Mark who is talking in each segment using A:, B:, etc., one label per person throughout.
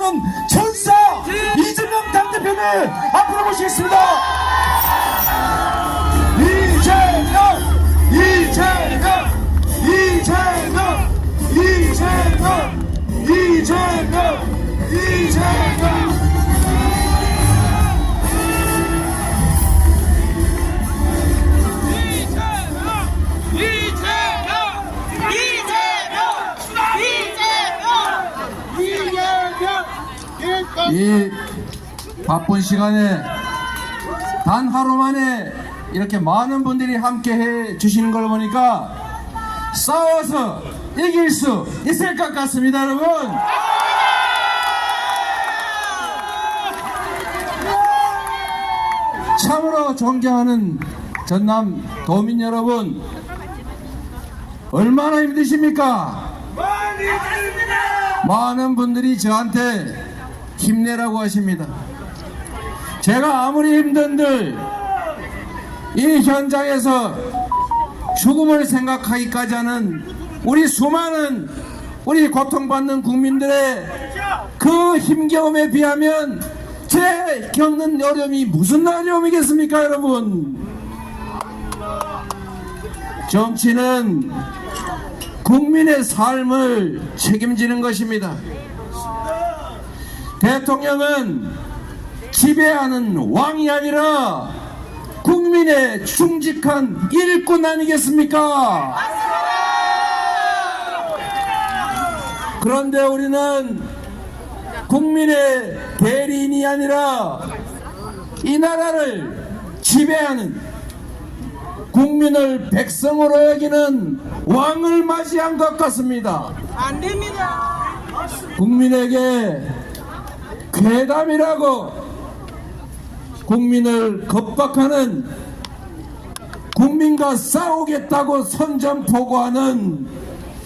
A: 나오는 천사 이재명 당대표를 앞으로 모시겠습니다. 이재명, 이재명, 이재명, 이재명, 이재명, 이재명.
B: 이 바쁜 시간에 단 하루 만에 이렇게 많은 분들이 함께 해 주시는 걸 보니까 싸워서 이길 수 있을 것 같습니다, 여러분. 참으로 존경하는 전남 도민 여러분, 얼마나 힘드십니까? 많은 분들이 저한테 힘내라고 하십니다. 제가 아무리 힘든들 이 현장에서 죽음을 생각하기까지 하는 우리 수많은 우리 고통받는 국민들의 그 힘겨움에 비하면 제 겪는 어려움이 무슨 어려움이겠습니까, 여러분? 정치는 국민의 삶을 책임지는 것입니다. 대통령은 지배하는 왕이 아니라 국민의 충직한 일꾼 아니겠습니까? 그런데 우리는 국민의 대리인이 아니라 이 나라를 지배하는 국민을 백성으로 여기는 왕을 맞이한 것 같습니다.
C: 안 됩니다.
B: 국민에게 괴담이라고 국민을 겁박하는, 국민과 싸우겠다고 선전포고하는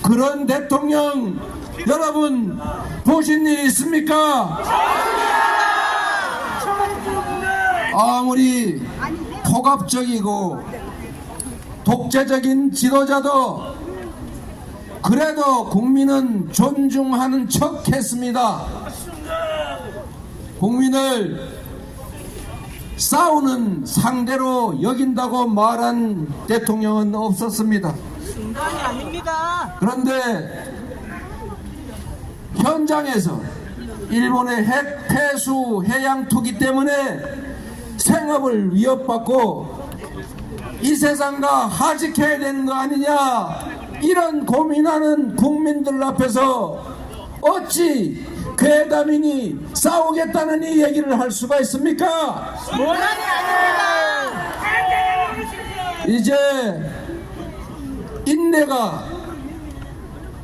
B: 그런 대통령 여러분 보신 일 있습니까? 아무리 폭압적이고 독재적인 지도자도 그래도 국민은 존중하는 척 했습니다. 국민을 싸우는 상대로 여긴다고 말한 대통령은 없었습니다.
C: 중간이 아닙니다.
B: 그런데 현장에서 일본의 핵 폐수 해양 투기 때문에 생업을 위협받고 이 세상과 하직해야 되는 거 아니냐, 이런 고민하는 국민들 앞에서 어찌 괴담이니 싸우겠다는 이 얘기를 할 수가 있습니까?
C: 논란이 아닙니다.
B: 이제 인내가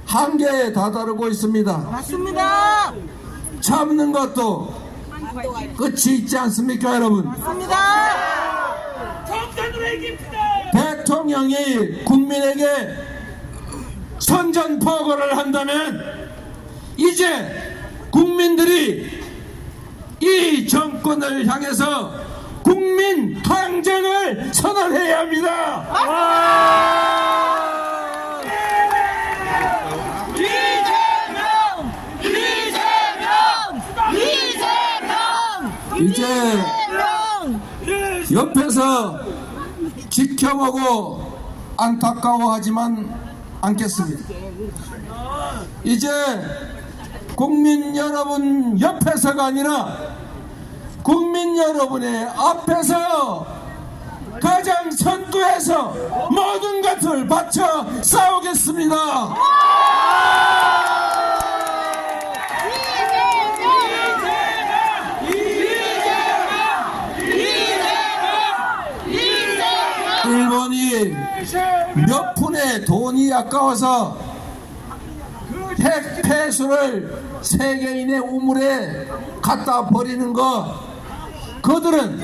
B: 한계에 다다르고 있습니다.
C: 맞습니다.
B: 참는 것도 끝이 있지 않습니까, 여러분?
C: 맞습니다.
B: 대통령이 국민에게 선전포고를 한다면 이제 국민들이 이 정권을 향해서 국민 항쟁을 선언해야 합니다. 이제 옆에서 지켜보고 안타까워하지만 않겠습니다. 이제 국민 여러분 옆에서가 아니라 국민 여러분의 앞에서 가장 선두에서 모든 것을 바쳐 싸우겠습니다. 일본이 몇 푼의 돈이 아까워서 핵 폐수를 세계인의 우물에 갖다 버리는 거, 그들은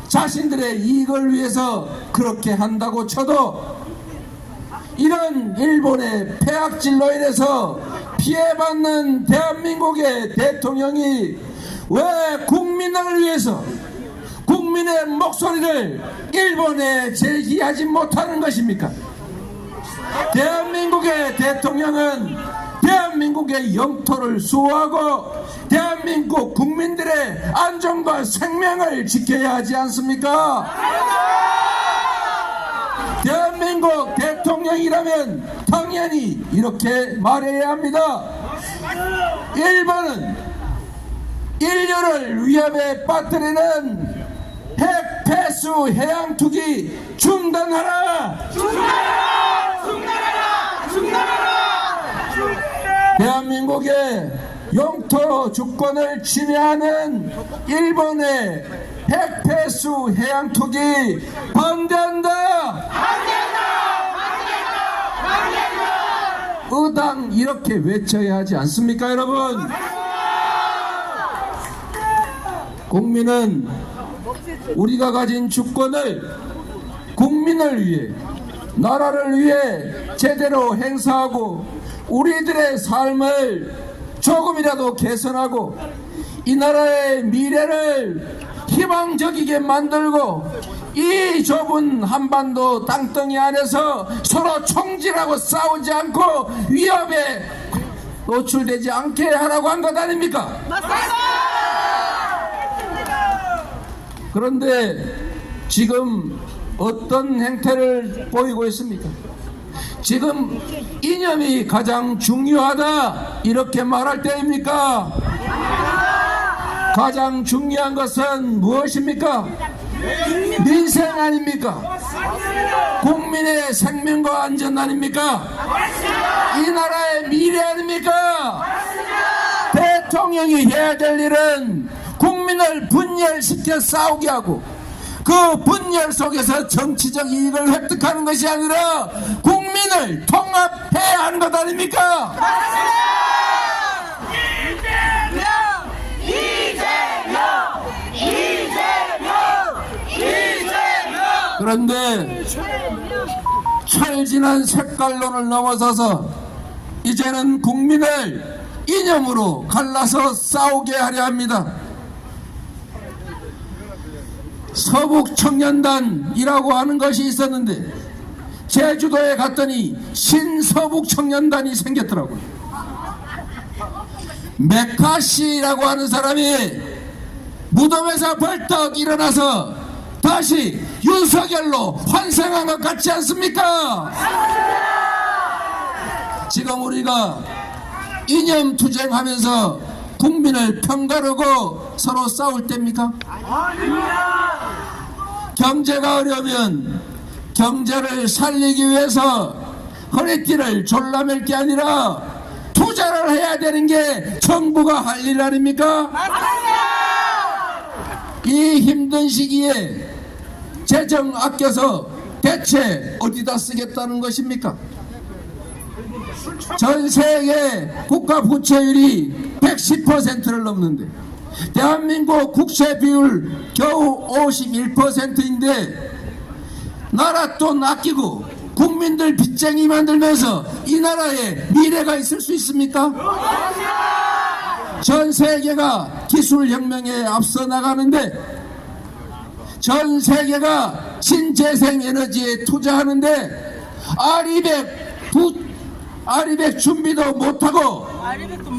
B: 자신들의 이익을 위해서 그렇게 한다고 쳐도 이런 일본의 폐악질로 인해서 피해받는 대한민국의 대통령이 왜 국민을 위해서 국민의 목소리를 일본에 제기하지 못하는 것입니까? 대한민국의 대통령은 대한민국의 영토를 수호하고 대한민국 국민들의 안전과 생명을 지켜야 하지 않습니까? 대한민국 대통령이라면 당연히 이렇게 말해야 합니다. 일본은 인류를 위협에 빠뜨리는 핵 폐수 해양 투기 중단하라! 대한민국의 영토 주권을 침해하는 일본의 핵 폐수 해양 투기 반대한다! 의당 이렇게 외쳐야 하지 않습니까, 여러분? 국민은 우리가 가진 주권을 국민을 위해, 나라를 위해 제대로 행사하고 우리들의 삶을 조금이라도 개선하고 이 나라의 미래를 희망적이게 만들고 이 좁은 한반도 땅덩이 안에서 서로 총질하고 싸우지 않고 위협에 노출되지 않게 하라고 한 것 아닙니까? 그런데 지금 어떤 행태를 보이고 있습니까? 지금 이념이 가장 중요하다 이렇게 말할 때입니까? 가장 중요한 것은 무엇입니까? 민생 아닙니까? 국민의 생명과 안전 아닙니까? 이 나라의 미래 아닙니까? 대통령이 해야 될 일은 국민을 분열시켜 싸우게 하고 그 분열 속에서 정치적 이익을 획득하는 것이 아니라 국민을 통합해야 하는 것 아닙니까? 그런데 철진한 색깔론을 넘어서서 이제는 국민을 이념으로 갈라서 싸우게 하려 합니다. 서북청년단이라고 하는 것이 있었는데 제주도에 갔더니 신서북청년단이 생겼더라고요. 메카시라고 하는 사람이 무덤에서 벌떡 일어나서 다시 윤석열로 환생한 것 같지 않습니까? 지금 우리가 이념 투쟁하면서 국민을 편가르고 서로 싸울 때입니까? 경제가 어려우면 경제를 살리기 위해서 허리띠를 졸라맬 게 아니라 투자를 해야 되는 게 정부가 할 일 아닙니까? 이 힘든 시기에 재정 아껴서 대체 어디다 쓰겠다는 것입니까? 전 세계 국가 부채율이 110%를 넘는데 대한민국 국채 비율 겨우 51%인데 나라 돈 아끼고 국민들 빚쟁이 만들면서 이 나라에 미래가 있을 수 있습니까? 전 세계가 기술혁명에 앞서 나가는데 전 세계가 신재생 에너지에 투자하는데 R200 준비도 못하고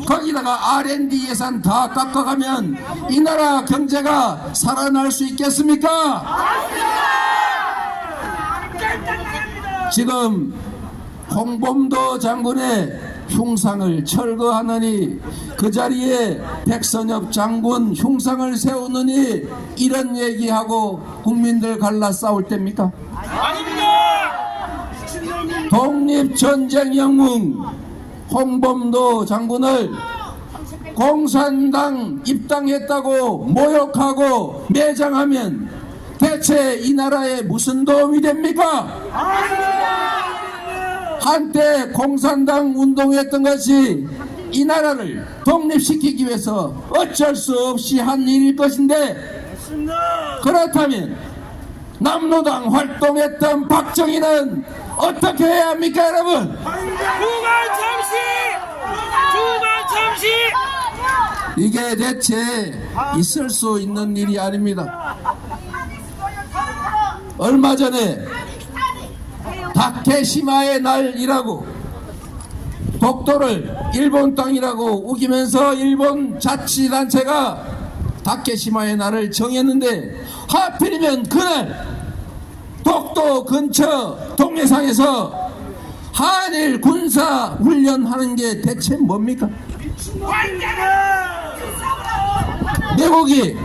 B: 거기다가 R&D 예산 다 깎아가면 이 나라 경제가 살아날 수 있겠습니까? 지금 홍범도 장군의 흉상을 철거하느니 그 자리에 백선엽 장군 흉상을 세우느니 이런 얘기하고 국민들 갈라 싸울 때입니까? 독립전쟁 영웅 홍범도 장군을 공산당 입당했다고 모욕하고 매장하면 대체 이 나라에 무슨 도움이 됩니까? 한때 공산당 운동했던 것이 이 나라를 독립시키기 위해서 어쩔 수 없이 한 일일 것인데 그렇다면 남로당 활동했던 박정희는 어떻게 해야 합니까, 여러분?
C: 중간참시!
B: 이게 대체 있을 수 있는 일이 아닙니다. 얼마 전에 다케시마의 날이라고 독도를 일본 땅이라고 우기면서 일본 자치단체가 다케시마의 날을 정했는데 하필이면 그날 독도 근처 동해상에서 한일 군사 훈련하는 게 대체 뭡니까? 미국이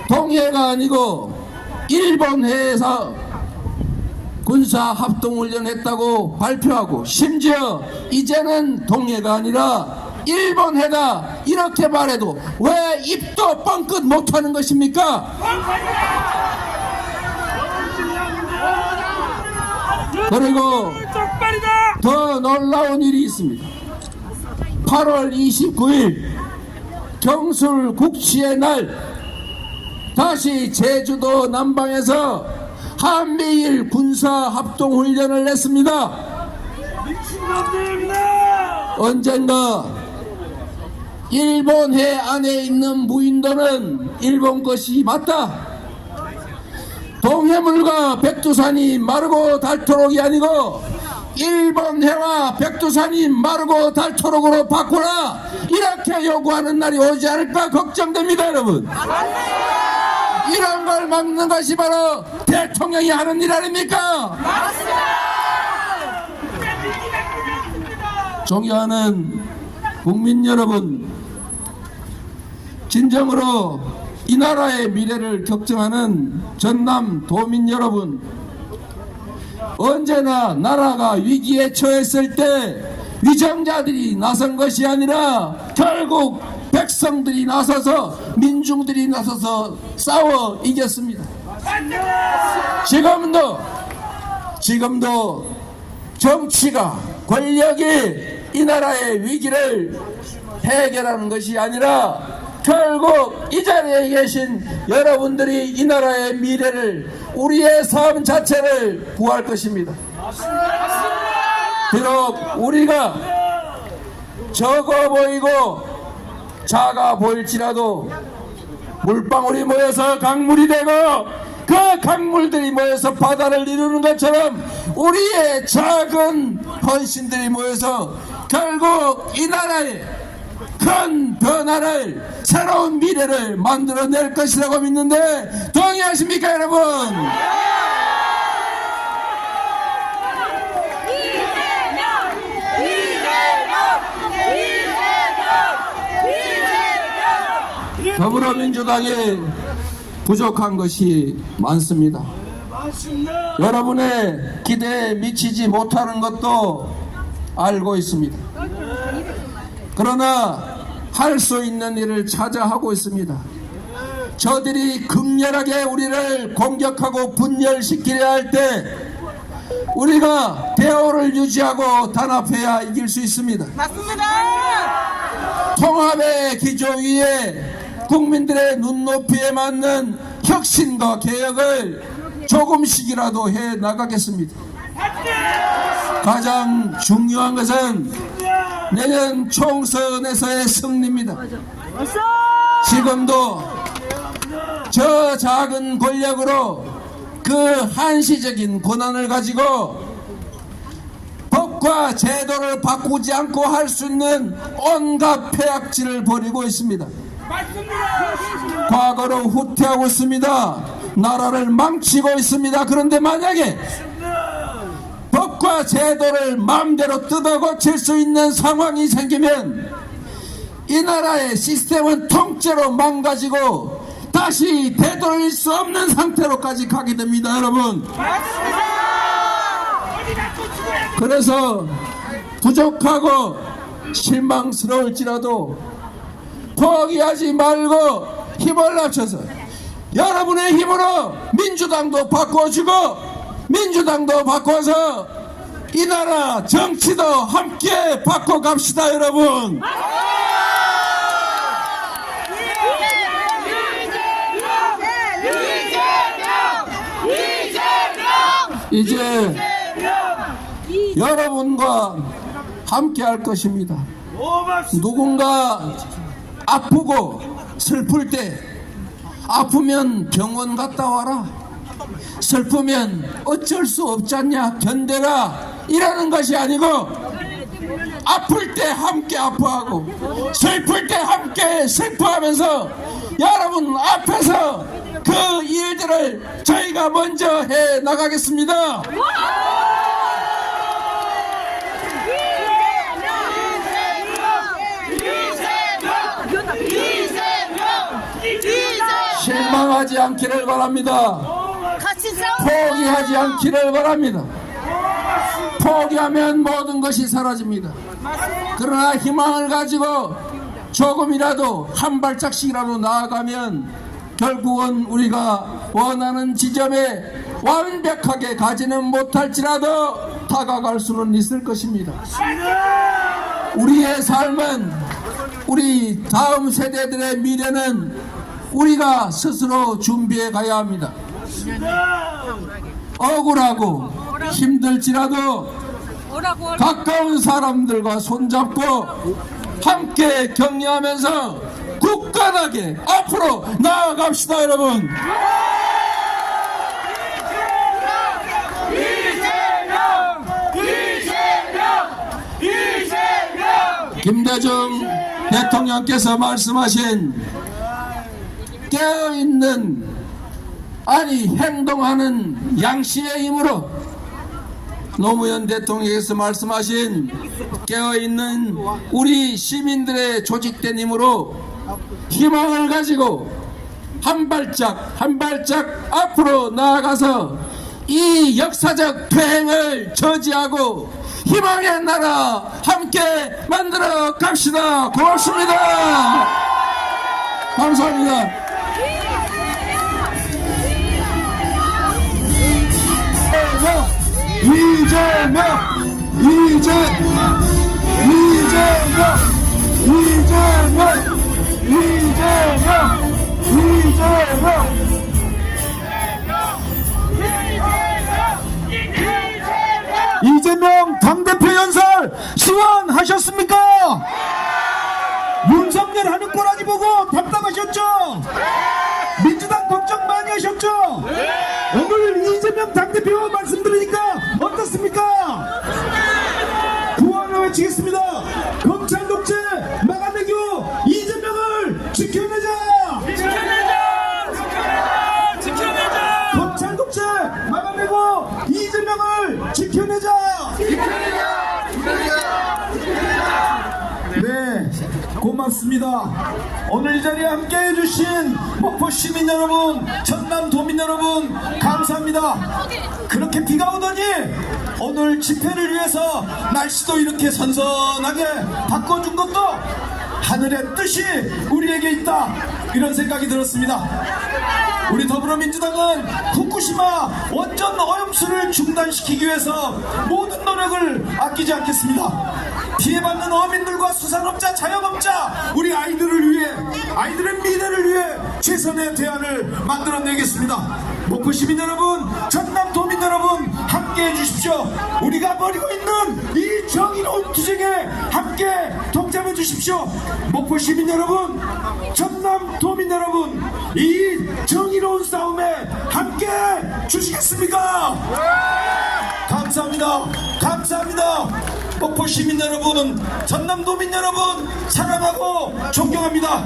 B: 동해가 아니고 일본 해에서 군사 합동훈련했다고 발표하고 심지어 이제는 동해가 아니라 일본 해다 이렇게 말해도 왜 입도 뻥끗 못하는 것입니까? 그리고 더 놀라운 일이 있습니다. 8월 29일 경술 국치의 날 다시 제주도 남방에서 한미일 군사 합동훈련을 했습니다. 언젠가 일본 해 안에 있는 무인도는 일본 것이 맞다. 동해물과 백두산이 마르고 닳도록이 아니고 일본 해와 백두산이 마르고 닳도록으로 바꾸라, 이렇게 요구하는 날이 오지 않을까 걱정됩니다. 여러분, 이런 걸 막는 것이 바로 대통령이 하는 일 아닙니까? 존경하는 국민 여러분, 진정으로 이 나라의 미래를 걱정하는 전남 도민 여러분, 언제나 나라가 위기에 처했을 때 위정자들이 나선 것이 아니라 결국 백성들이 나서서, 민중들이 나서서 싸워 이겼습니다. 지금도 정치가, 권력이 이 나라의 위기를 해결하는 것이 아니라 결국 이 자리에 계신 여러분들이 이 나라의 미래를, 우리의 삶 자체를 구할 것입니다. 비록 우리가 적어 보이고 작아 보일지라도 물방울이 모여서 강물이 되고 그 강물들이 모여서 바다를 이루는 것처럼 우리의 작은 헌신들이 모여서 결국 이 나라의 큰 변화를, 새로운 미래를 만들어낼 것이라고 믿는데 동의하십니까 여러분? 더불어민주당에 부족한 것이 많습니다. 여러분의 기대에 미치지 못하는 것도 알고 있습니다. 그러나 할 수 있는 일을 찾아 하고 있습니다. 저들이 극렬하게 우리를 공격하고 분열시키려 할 때 우리가 대오를 유지하고 단합해야 이길 수 있습니다.
D: 맞습니다.
B: 통합의 기조 위에 국민들의 눈높이에 맞는 혁신과 개혁을 조금씩이라도 해 나가겠습니다. 가장 중요한 것은 내년 총선에서의 승리입니다. 지금도 저 작은 권력으로 그 한시적인 권한을 가지고 법과 제도를 바꾸지 않고 할 수 있는 온갖 폐악질을 벌이고 있습니다. 과거로 후퇴하고 있습니다. 나라를 망치고 있습니다. 그런데 만약에 법과 제도를 마음대로 뜯어 고칠 수 있는 상황이 생기면 이 나라의 시스템은 통째로 망가지고 다시 되돌릴 수 없는 상태로까지 가게 됩니다. 여러분, 그래서 부족하고 실망스러울지라도 포기하지 말고 힘을 합쳐서 여러분의 힘으로 민주당도 바꿔주고 민주당도 바꿔서 이 나라 정치도 함께 바꿔갑시다. 여러분, 이제 여러분과 함께 할 것입니다. 누군가 아프고 슬플 때 아프면 병원 갔다 와라, 슬프면 어쩔 수 없잖냐 견뎌라, 이라는 것이 아니고 아플 때 함께 아파하고 슬플 때 함께 슬퍼하면서 여러분 앞에서 그 일들을 저희가 먼저 해 나가겠습니다. 실망하지 않기를 바랍니다. 포기하지 않기를 바랍니다. 포기하면 모든 것이 사라집니다. 그러나 희망을 가지고 조금이라도 한 발짝씩이라도 나아가면 결국은 우리가 원하는 지점에 완벽하게 가지는 못할지라도 다가갈 수는 있을 것입니다. 우리의 삶은, 우리 다음 세대들의 미래는 우리가 스스로 준비해 가야 합니다. 억울하고 힘들지라도 가까운 사람들과 손잡고 함께 격려하면서 굳건하게 앞으로 나아갑시다, 여러분. 김대중 대통령께서 말씀하신 깨어있는, 아니 행동하는 양심의 힘으로, 노무현 대통령께서 말씀하신 깨어있는 우리 시민들의 조직된 힘으로 희망을 가지고 한 발짝 한 발짝 앞으로 나아가서 이 역사적 폐행을 저지하고 희망의 나라 함께 만들어 갑시다. 고맙습니다. 감사합니다.
A: 이재명, 이재명 당대표 연설 시원하셨습니까? 윤석열 하는 꼬라지 보고 답답하셨죠? 민주당 걱정 많이 하셨죠? 오늘 이재명 당대표 말씀 들으니까 어떻습니까? 구호를 외치겠습니다. 검찰 독재 막아내고 이재명을 지켜내자! 검찰 독재 막아내고 이재명을 지켜내자! 네, 고맙습니다. 오늘 이 자리에 함께 해주신 목포 시민 여러분, 전남 도민 여러분, 감사합니다. 그렇게 비가 오더니 오늘 집회를 위해서 날씨도 이렇게 선선하게 바꿔준 것도 하늘의 뜻이 우리에게 있다, 이런 생각이 들었습니다. 우리 더불어민주당은 후쿠시마 원전 오염수를 중단시키기 위해서 모든 노력을 아끼지 않겠습니다. 피해받는 어민들과 수산업자, 자영업자, 우리 아이들을 위해, 아이들의 미래를 위해 최선의 대안을 만들어내겠습니다. 목포 시민 여러분, 전남 도민 여러분, 함께 해주십시오. 우리가 벌이고 있는 이 정의로운 투쟁에 함께 동참해 주십시오. 목포 시민 여러분, 전남 도민 여러분, 이 정의로운 싸움에 함께 주시겠습니까? 감사합니다. 감사합니다. 목포 시민 여러분, 전남 도민 여러분, 사랑하고 존경합니다.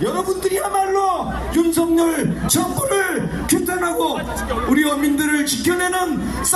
A: 여러분들이야말로 윤석열 정부를 규탄하고 우리 어민들을 지켜내는 싸움